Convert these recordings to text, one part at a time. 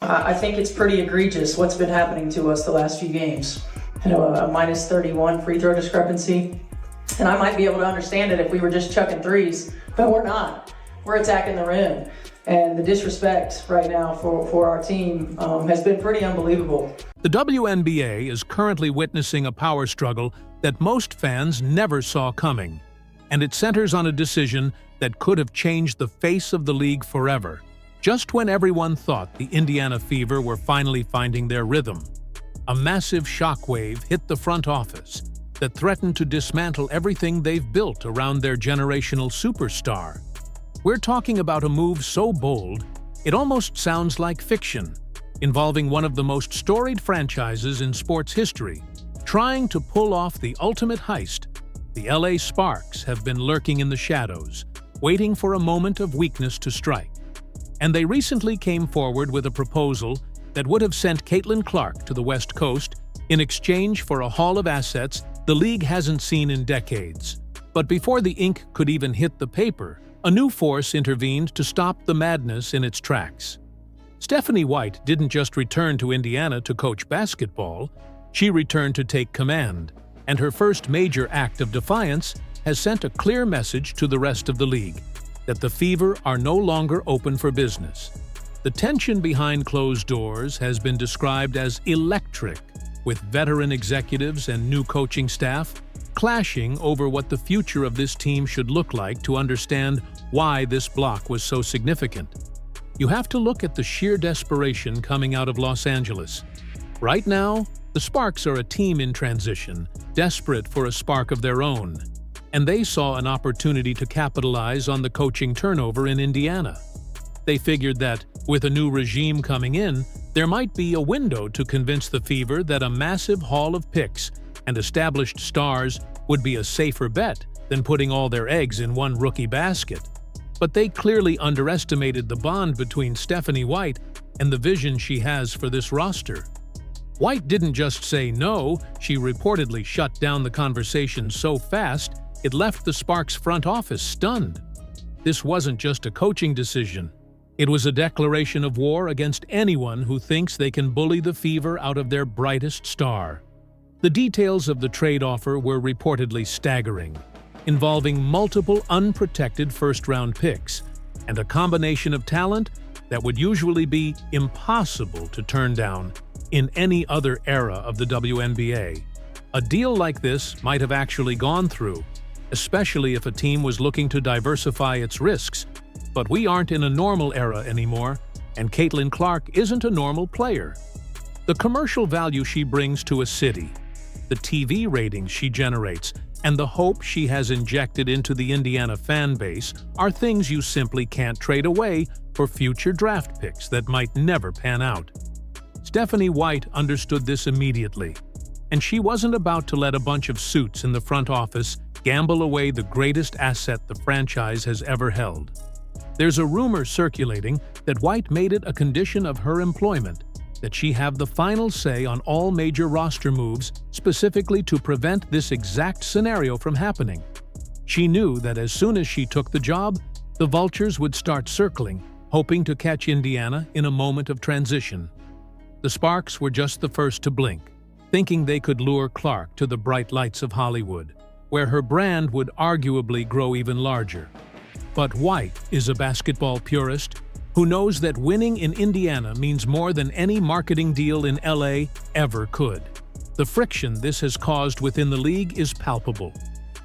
I think it's pretty egregious what's been happening to us the last few games. A minus 31 free throw discrepancy. And I might be able to understand it if we were just chucking threes, but we're not. We're attacking the rim. And the disrespect right now for our team has been pretty unbelievable. The WNBA is currently witnessing a power struggle that most fans never saw coming. And it centers on a decision that could have changed the face of the league forever. Just when everyone thought the Indiana Fever were finally finding their rhythm, a massive shockwave hit the front office that threatened to dismantle everything they've built around their generational superstar. We're talking about a move so bold, it almost sounds like fiction, involving one of the most storied franchises in sports history. Trying to pull off the ultimate heist, the LA Sparks have been lurking in the shadows, waiting for a moment of weakness to strike. And they recently came forward with a proposal that would have sent Caitlin Clark to the West Coast in exchange for a haul of assets the league hasn't seen in decades. But before the ink could even hit the paper, a new force intervened to stop the madness in its tracks. Stephanie White didn't just return to Indiana to coach basketball, she returned to take command, and her first major act of defiance has sent a clear message to the rest of the league that the Fever are no longer open for business. The tension behind closed doors has been described as electric, with veteran executives and new coaching staff clashing over what the future of this team should look like to understand why this block was so significant. You have to look at the sheer desperation coming out of Los Angeles. Right now, the Sparks are a team in transition, desperate for a spark of their own. And they saw an opportunity to capitalize on the coaching turnover in Indiana. They figured that, with a new regime coming in, there might be a window to convince the Fever that a massive haul of picks and established stars would be a safer bet than putting all their eggs in one rookie basket. But they clearly underestimated the bond between Stephanie White and the vision she has for this roster. White didn't just say no, she reportedly shut down the conversation so fast it left the Sparks front office stunned. This wasn't just a coaching decision. It was a declaration of war against anyone who thinks they can bully the Fever out of their brightest star. The details of the trade offer were reportedly staggering, involving multiple unprotected first-round picks and a combination of talent that would usually be impossible to turn down in any other era of the WNBA. A deal like this might have actually gone through, especially if a team was looking to diversify its risks. But we aren't in a normal era anymore, and Caitlin Clark isn't a normal player. The commercial value she brings to a city, the TV ratings she generates, and the hope she has injected into the Indiana fan base are things you simply can't trade away for future draft picks that might never pan out. Stephanie White understood this immediately, and she wasn't about to let a bunch of suits in the front office gamble away the greatest asset the franchise has ever held. There's a rumor circulating that White made it a condition of her employment that she have the final say on all major roster moves specifically to prevent this exact scenario from happening. She knew that as soon as she took the job, the vultures would start circling, hoping to catch Indiana in a moment of transition. The Sparks were just the first to blink, thinking they could lure Clark to the bright lights of Hollywood, where her brand would arguably grow even larger. But White is a basketball purist who knows that winning in Indiana means more than any marketing deal in LA ever could. The friction this has caused within the league is palpable,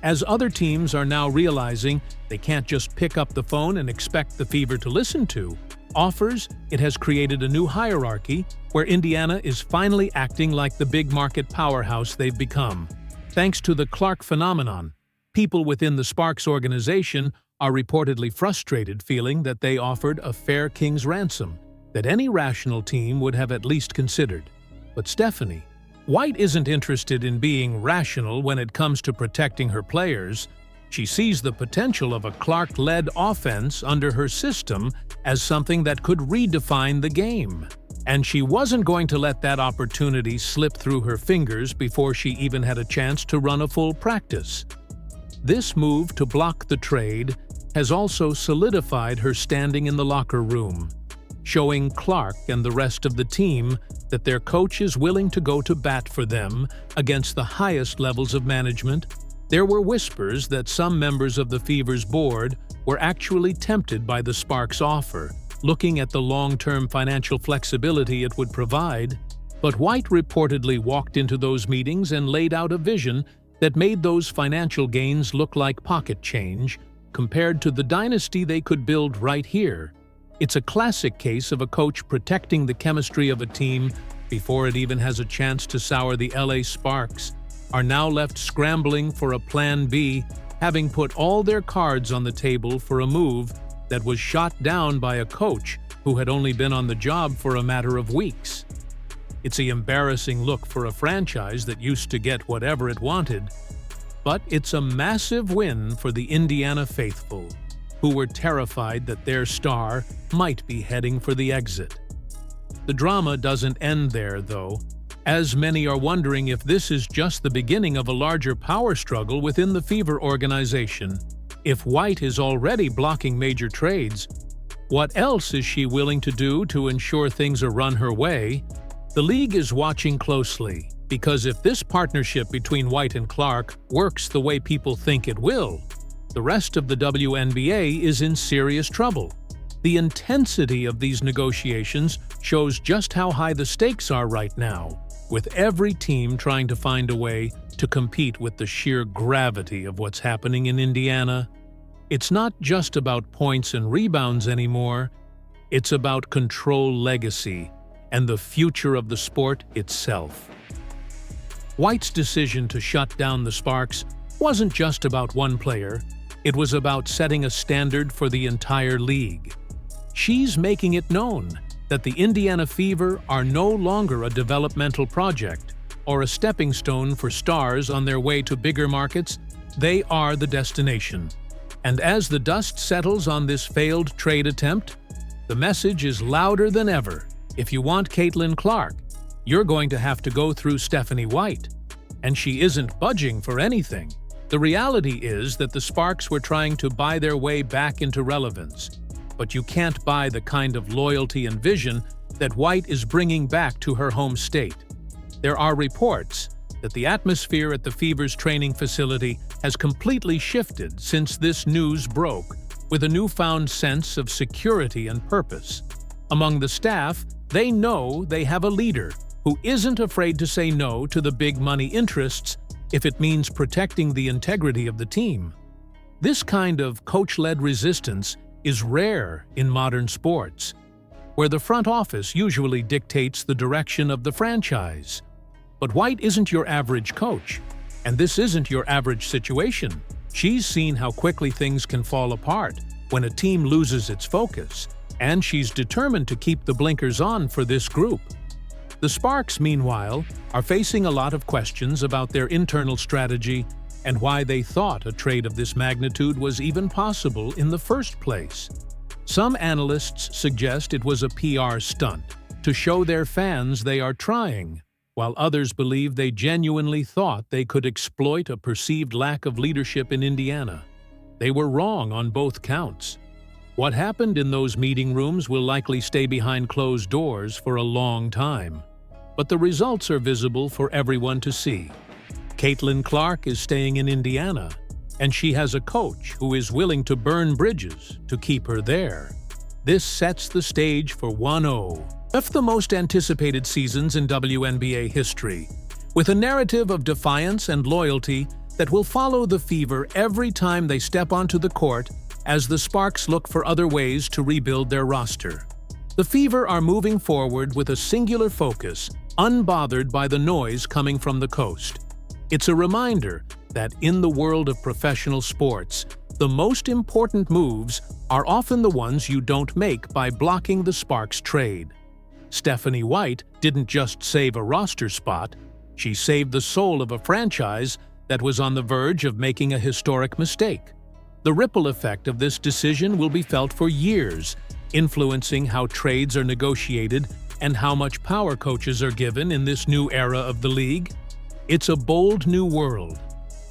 as other teams are now realizing they can't just pick up the phone and expect the Fever to listen to offers. It has created a new hierarchy where Indiana is finally acting like the big market powerhouse they've become. Thanks to the Clark phenomenon, people within the Sparks organization are reportedly frustrated, feeling that they offered a fair king's ransom that any rational team would have at least considered. But Stephanie White isn't interested in being rational when it comes to protecting her players. She sees the potential of a Clark-led offense under her system as something that could redefine the game. And she wasn't going to let that opportunity slip through her fingers before she even had a chance to run a full practice. This move to block the trade has also solidified her standing in the locker room. showing Clark and the rest of the team that their coach is willing to go to bat for them against the highest levels of management. There were whispers that some members of the Fever's board were actually tempted by the Sparks' offer, looking at the long-term financial flexibility it would provide. But White reportedly walked into those meetings and laid out a vision that made those financial gains look like pocket change compared to the dynasty they could build right here. It's a classic case of a coach protecting the chemistry of a team before it even has a chance to sour. The LA Sparks are now left scrambling for a plan B, having put all their cards on the table for a move that was shot down by a coach who had only been on the job for a matter of weeks. It's an embarrassing look for a franchise that used to get whatever it wanted, but it's a massive win for the Indiana faithful, who were terrified that their star might be heading for the exit. The drama doesn't end there, though, as many are wondering if this is just the beginning of a larger power struggle within the Fever organization. If White is already blocking major trades, what else is she willing to do to ensure things are run her way? The league is watching closely, because if this partnership between White and Clark works the way people think it will, the rest of the WNBA is in serious trouble. The intensity of these negotiations shows just how high the stakes are right now, with every team trying to find a way to compete with the sheer gravity of what's happening in Indiana. It's not just about points and rebounds anymore, it's about control, legacy, and the future of the sport itself. White's decision to shut down the Sparks wasn't just about one player, it was about setting a standard for the entire league. She's making it known that the Indiana Fever are no longer a developmental project or a stepping stone for stars on their way to bigger markets. They are the destination. And as the dust settles on this failed trade attempt, the message is louder than ever. If you want Caitlin Clark, you're going to have to go through Stephanie White. And she isn't budging for anything. The reality is that the Sparks were trying to buy their way back into relevance. But you can't buy the kind of loyalty and vision that White is bringing back to her home state. There are reports that the atmosphere at the Fever's training facility has completely shifted since this news broke, with a newfound sense of security and purpose. Among the staff, they know they have a leader who isn't afraid to say no to the big money interests if it means protecting the integrity of the team. This kind of coach-led resistance is rare in modern sports, where the front office usually dictates the direction of the franchise. But White isn't your average coach, and this isn't your average situation. She's seen how quickly things can fall apart when a team loses its focus, and she's determined to keep the blinkers on for this group. The Sparks, meanwhile, are facing a lot of questions about their internal strategy and why they thought a trade of this magnitude was even possible in the first place. Some analysts suggest it was a PR stunt to show their fans they are trying, while others believe they genuinely thought they could exploit a perceived lack of leadership in Indiana. They were wrong on both counts. What happened in those meeting rooms will likely stay behind closed doors for a long time, but the results are visible for everyone to see. Caitlin Clark is staying in Indiana, and she has a coach who is willing to burn bridges to keep her there. This sets the stage for 1-0, of the most anticipated seasons in WNBA history, with a narrative of defiance and loyalty that will follow the Fever every time they step onto the court as the Sparks look for other ways to rebuild their roster. The Fever are moving forward with a singular focus, unbothered by the noise coming from the coast. It's a reminder that in the world of professional sports, the most important moves are often the ones you don't make by blocking the Sparks trade. Stephanie White didn't just save a roster spot, she saved the soul of a franchise that was on the verge of making a historic mistake. The ripple effect of this decision will be felt for years, influencing how trades are negotiated and how much power coaches are given in this new era of the league. It's a bold new world,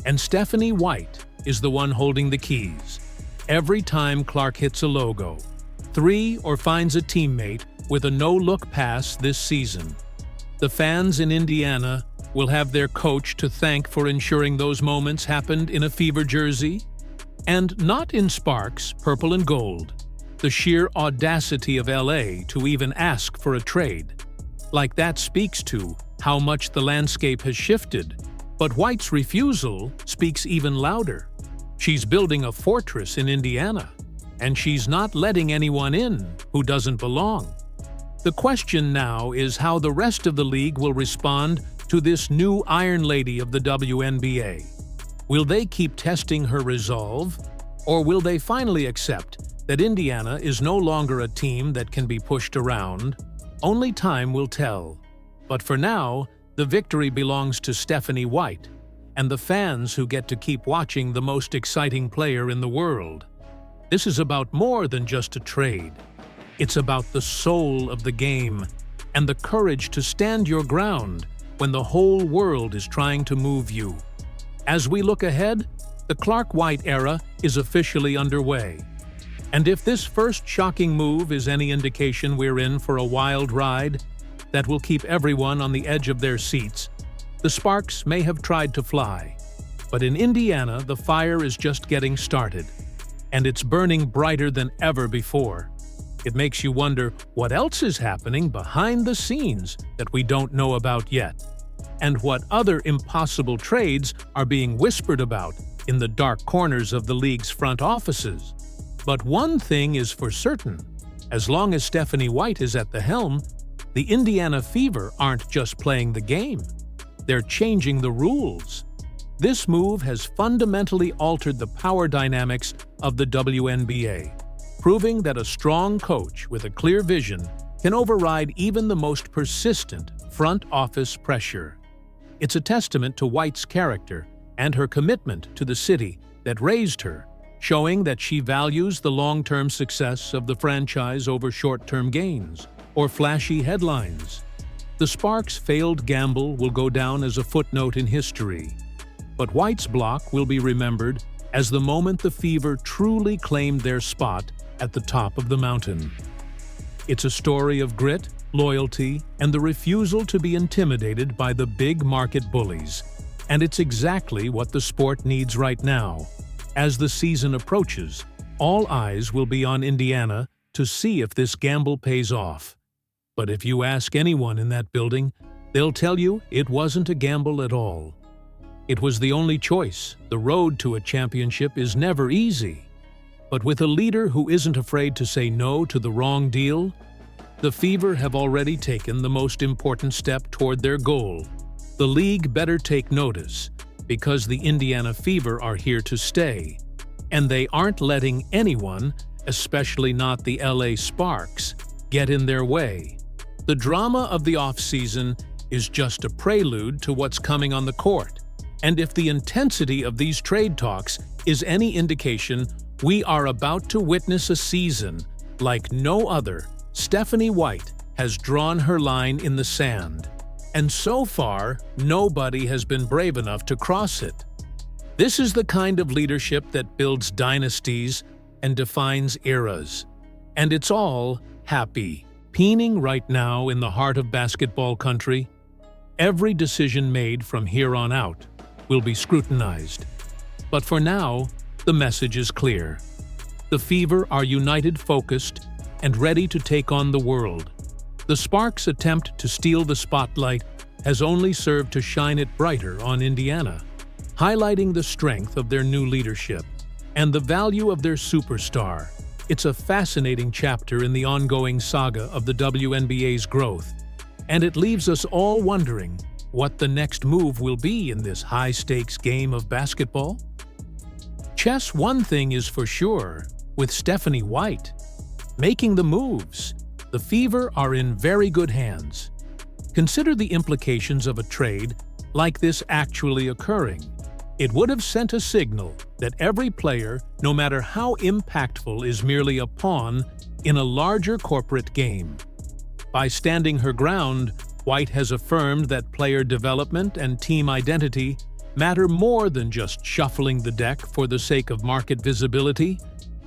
and Stephanie White is the one holding the keys. Every time Clark hits a logo, three or finds a teammate with a no-look pass this season. The fans in Indiana will have their coach to thank for ensuring those moments happened in a Fever jersey, and not in Sparks, purple and gold. The sheer audacity of LA to even ask for a trade. Like that speaks to how much the landscape has shifted, but White's refusal speaks even louder. She's building a fortress in Indiana, and she's not letting anyone in who doesn't belong. The question now is how the rest of the league will respond to this new Iron Lady of the WNBA. Will they keep testing her resolve, or will they finally accept that Indiana is no longer a team that can be pushed around? Only time will tell. But for now, the victory belongs to Stephanie White and the fans who get to keep watching the most exciting player in the world. This is about more than just a trade. It's about the soul of the game and the courage to stand your ground when the whole world is trying to move you. As we look ahead, the Clark White era is officially underway. And if this first shocking move is any indication we're in for a wild ride that will keep everyone on the edge of their seats, the sparks may have tried to fly. But in Indiana, the fire is just getting started, and it's burning brighter than ever before. It makes you wonder what else is happening behind the scenes that we don't know about yet, and what other impossible trades are being whispered about in the dark corners of the league's front offices. But one thing is for certain: as long as Stephanie White is at the helm, the Indiana Fever aren't just playing the game. They're changing the rules. This move has fundamentally altered the power dynamics of the WNBA, proving that a strong coach with a clear vision can override even the most persistent front office pressure. It's a testament to White's character and her commitment to the city that raised her, showing that she values the long-term success of the franchise over short-term gains or flashy headlines. The Sparks' failed gamble will go down as a footnote in history, but White's block will be remembered as the moment the Fever truly claimed their spot at the top of the mountain. It's a story of grit, loyalty, and the refusal to be intimidated by the big market bullies. And it's exactly what the sport needs right now. As the season approaches, all eyes will be on Indiana to see if this gamble pays off. But if you ask anyone in that building, they'll tell you it wasn't a gamble at all. It was the only choice. The road to a championship is never easy. But with a leader who isn't afraid to say no to the wrong deal, the Fever have already taken the most important step toward their goal. The league better take notice, because the Indiana Fever are here to stay, and they aren't letting anyone, especially not the LA Sparks, get in their way. The drama of the offseason is just a prelude to what's coming on the court, and if the intensity of these trade talks is any indication, we are about to witness a season like no other. Stephanie White has drawn her line in the sand, and so far, nobody has been brave enough to cross it. This is the kind of leadership that builds dynasties and defines eras. And it's all happy. Peening right now in the heart of basketball country, every decision made from here on out will be scrutinized. But for now, the message is clear. The Fever are united, focused, and ready to take on the world. The Sparks' attempt to steal the spotlight has only served to shine it brighter on Indiana, highlighting the strength of their new leadership and the value of their superstar. It's a fascinating chapter in the ongoing saga of the WNBA's growth, and it leaves us all wondering what the next move will be in this high-stakes game of basketball. Chess, one thing is for sure, with Stephanie White making the moves, the Fever are in very good hands. Consider the implications of a trade like this actually occurring. It would have sent a signal that every player, no matter how impactful, is merely a pawn in a larger corporate game. By standing her ground, White has affirmed that player development and team identity matter more than just shuffling the deck for the sake of market visibility.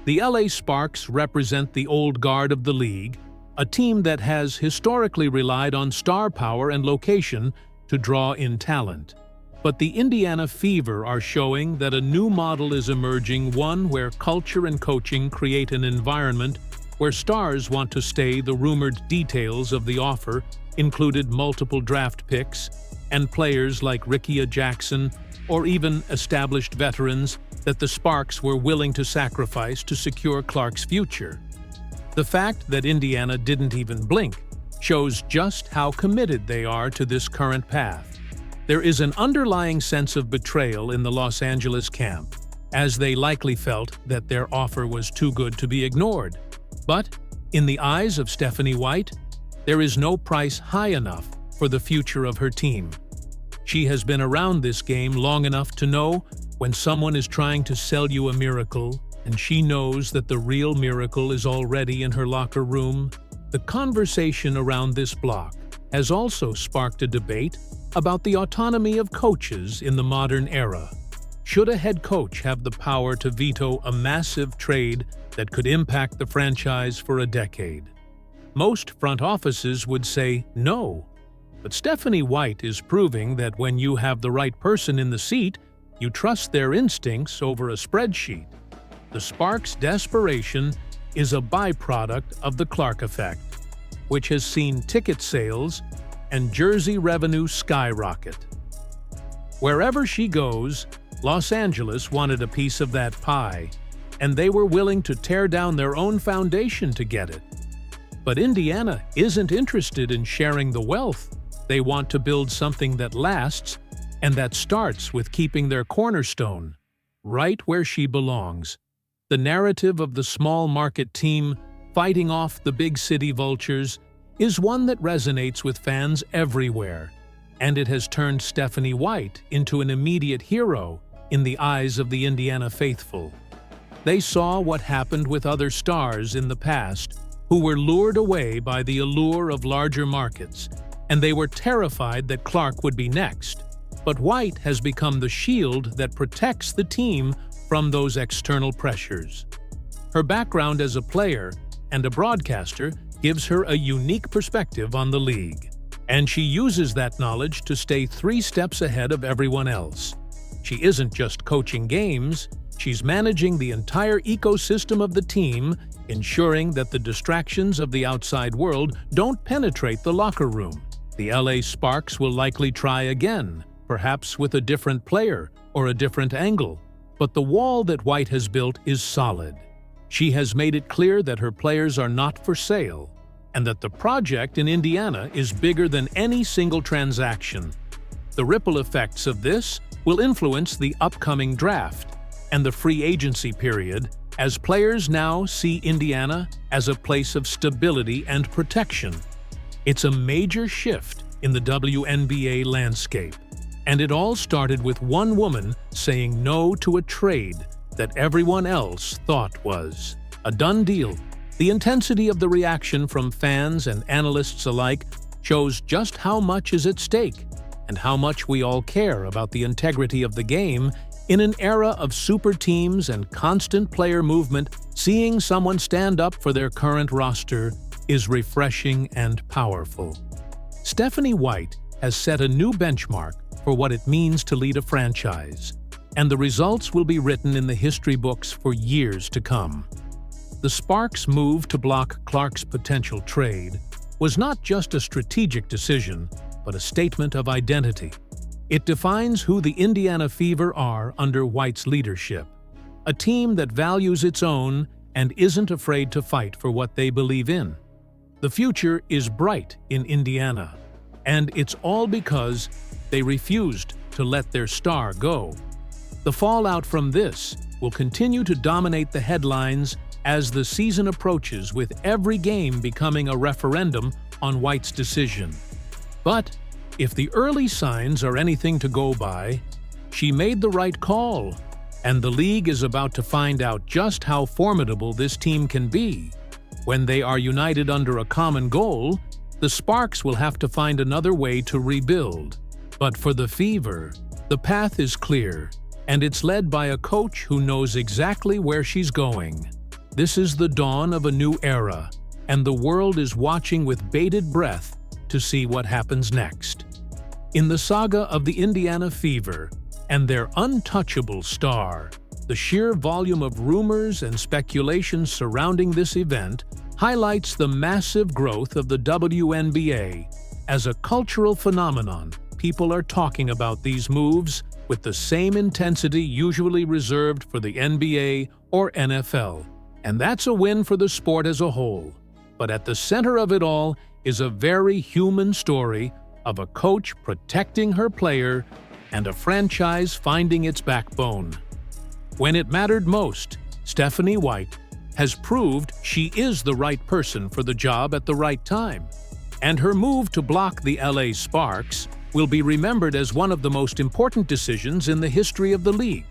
The LA Sparks represent the old guard of the league, a team that has historically relied on star power and location to draw in talent. But the Indiana Fever are showing that a new model is emerging, one where culture and coaching create an environment where stars want to stay. The rumored details of the offer included multiple draft picks and players like Rickea Jackson or even established veterans that the Sparks were willing to sacrifice to secure Clark's future. The fact that Indiana didn't even blink shows just how committed they are to this current path. There is an underlying sense of betrayal in the Los Angeles camp, as they likely felt that their offer was too good to be ignored. But, in the eyes of Stephanie White, there is no price high enough for the future of her team. She has been around this game long enough to know when someone is trying to sell you a miracle, and she knows that the real miracle is already in her locker room. The conversation around this block has also sparked a debate about the autonomy of coaches in the modern era. Should a head coach have the power to veto a massive trade that could impact the franchise for a decade? Most front offices would say no. But Stephanie White is proving that when you have the right person in the seat, you trust their instincts over a spreadsheet. The Sparks' desperation is a byproduct of the Clark effect, which has seen ticket sales and jersey revenue skyrocket. Wherever she goes, Los Angeles wanted a piece of that pie, and they were willing to tear down their own foundation to get it. But Indiana isn't interested in sharing the wealth. They want to build something that lasts, and that starts with keeping their cornerstone right where she belongs. The narrative of the small market team fighting off the big city vultures is one that resonates with fans everywhere, and it has turned Stephanie White into an immediate hero in the eyes of the Indiana faithful. They saw what happened with other stars in the past who were lured away by the allure of larger markets, and they were terrified that Clark would be next. But White has become the shield that protects the team from those external pressures. Her background as a player and a broadcaster gives her a unique perspective on the league, and she uses that knowledge to stay 3 steps ahead of everyone else. She isn't just coaching games, she's managing the entire ecosystem of the team, ensuring that the distractions of the outside world don't penetrate the locker room. The LA Sparks will likely try again, perhaps with a different player or a different angle. But the wall that White has built is solid. She has made it clear that her players are not for sale, and that the project in Indiana is bigger than any single transaction. The ripple effects of this will influence the upcoming draft and the free agency period, as players now see Indiana as a place of stability and protection. It's a major shift in the WNBA landscape. And it all started with one woman saying no to a trade that everyone else thought was a done deal. The intensity of the reaction from fans and analysts alike shows just how much is at stake and how much we all care about the integrity of the game. In an era of super teams and constant player movement, seeing someone stand up for their current roster is refreshing and powerful. Stephanie White has set a new benchmark for what it means to lead a franchise, and the results will be written in the history books for years to come. The Sparks' move to block Clark's potential trade was not just a strategic decision, but a statement of identity. It defines who the Indiana Fever are under White's leadership, a team that values its own and isn't afraid to fight for what they believe in. The future is bright in Indiana, and it's all because they refused to let their star go. The fallout from this will continue to dominate the headlines as the season approaches, with every game becoming a referendum on White's decision. But if the early signs are anything to go by, she made the right call, and the league is about to find out just how formidable this team can be. When they are united under a common goal, the Sparks will have to find another way to rebuild. But for the Fever, the path is clear, and it's led by a coach who knows exactly where she's going. This is the dawn of a new era, and the world is watching with bated breath to see what happens next. In the saga of the Indiana Fever and their untouchable star, the sheer volume of rumors and speculation surrounding this event highlights the massive growth of the WNBA. As a cultural phenomenon, people are talking about these moves with the same intensity usually reserved for the NBA or NFL. And that's a win for the sport as a whole. But at the center of it all is a very human story of a coach protecting her player and a franchise finding its backbone. When it mattered most, Stephanie White has proved she is the right person for the job at the right time. And her move to block the LA Sparks will be remembered as one of the most important decisions in the history of the league.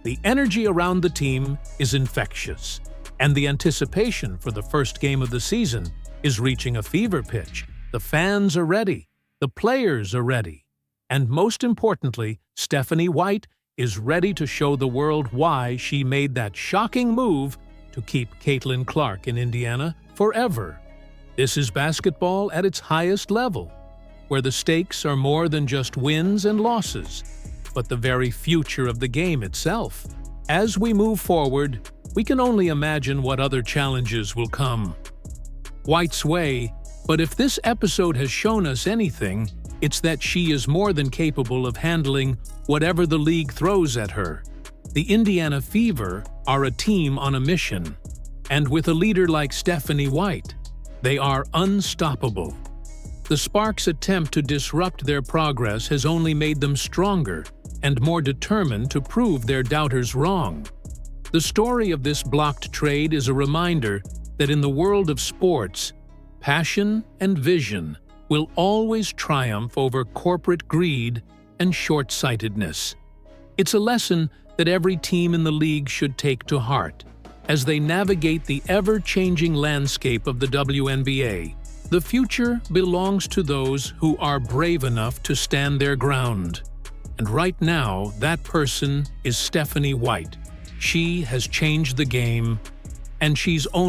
The energy around the team is infectious, and the anticipation for the first game of the season is reaching a fever pitch. The fans are ready, the players are ready, and most importantly, Stephanie White is ready to show the world why she made that shocking move to keep Caitlin Clark in Indiana forever. This is basketball at its highest level, where the stakes are more than just wins and losses, but the very future of the game itself. As we move forward, we can only imagine what other challenges will come. White's way, but if this episode has shown us anything, it's that she is more than capable of handling whatever the league throws at her. The Indiana Fever are a team on a mission, and with a leader like Stephanie White, they are unstoppable. The Sparks' attempt to disrupt their progress has only made them stronger and more determined to prove their doubters wrong. The story of this blocked trade is a reminder that in the world of sports, passion and vision will always triumph over corporate greed and short-sightedness. It's a lesson that every team in the league should take to heart as they navigate the ever-changing landscape of the WNBA. The future belongs to those who are brave enough to stand their ground. And right now, that person is Stephanie White. She has changed the game, and she's only